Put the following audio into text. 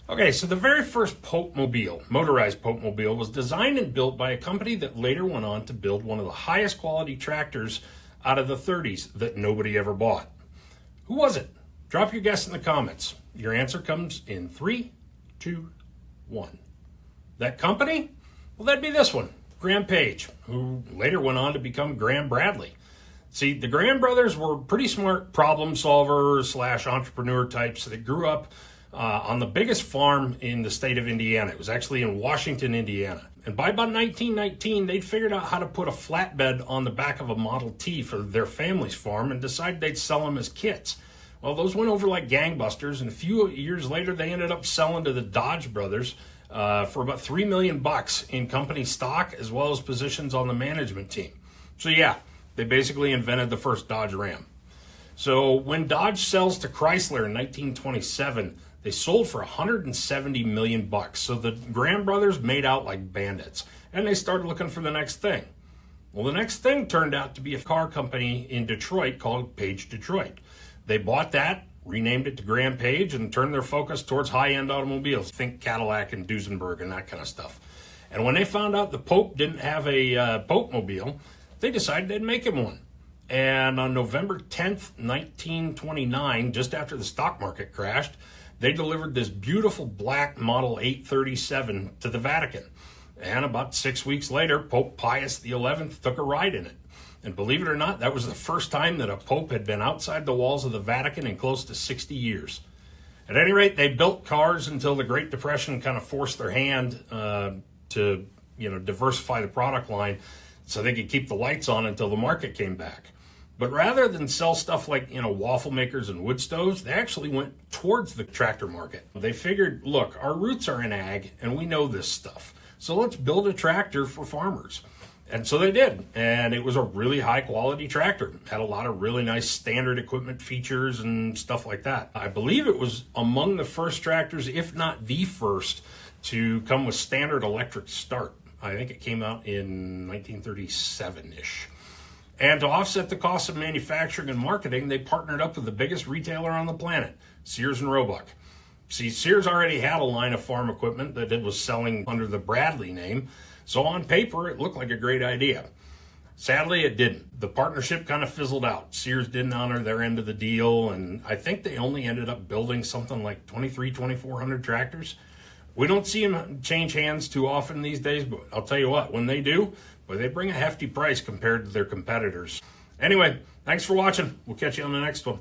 Okay, so the very first Popemobile, motorized Popemobile, was designed and built by a company that later went on to build one of the highest quality tractors out of the 30s that nobody ever bought. Who was it? Drop your guess in the comments. Your answer comes in 3, 2, 1. That company? Well, that'd be this one, Graham Page, who later went on to become Graham Bradley. See, the Graham brothers were pretty smart problem solvers / entrepreneur types that grew up on the biggest farm in the state of Indiana. It was actually in Washington, Indiana. And by about 1919, they'd figured out how to put a flatbed on the back of a Model T for their family's farm and decided they'd sell them as kits. Well, those went over like gangbusters, and a few years later, they ended up selling to the Dodge brothers for about $3 million in company stock, as well as positions on the management team. So yeah, they basically invented the first Dodge Ram. So when Dodge sells to Chrysler in 1927, they sold for $170 million. So the Graham brothers made out like bandits, and they started looking for the next thing. Well, the next thing turned out to be a car company in Detroit called Page Detroit. They bought that, renamed it to Graham Page, and turned their focus towards high-end automobiles. Think Cadillac and Duesenberg and that kind of stuff. And when they found out the Pope didn't have a Popemobile, they decided they'd make him one. And on November 10th, 1929, just after the stock market crashed, they delivered this beautiful black Model 837 to the Vatican. And about 6 weeks later, Pope Pius XI took a ride in it. And believe it or not, that was the first time that a pope had been outside the walls of the Vatican in close to 60 years. At any rate, they built cars until the Great Depression kind of forced their hand to diversify the product line so they could keep the lights on until the market came back. But rather than sell stuff like, waffle makers and wood stoves, they actually went towards the tractor market. They figured, look, our roots are in ag and we know this stuff. So let's build a tractor for farmers. And so they did. And it was a really high quality tractor. Had a lot of really nice standard equipment features and stuff like that. I believe it was among the first tractors, if not the first, to come with standard electric start. I think it came out in 1937-ish. And to offset the cost of manufacturing and marketing, they partnered up with the biggest retailer on the planet, Sears and Roebuck. See, Sears already had a line of farm equipment that it was selling under the Bradley name, so on paper, it looked like a great idea. Sadly, it didn't. The partnership kind of fizzled out. Sears didn't honor their end of the deal, and I think they only ended up building something like 2,400 tractors. We don't see them change hands too often these days, but I'll tell you what, when they do, well, they bring a hefty price compared to their competitors. Anyway, thanks for watching. We'll catch you on the next one.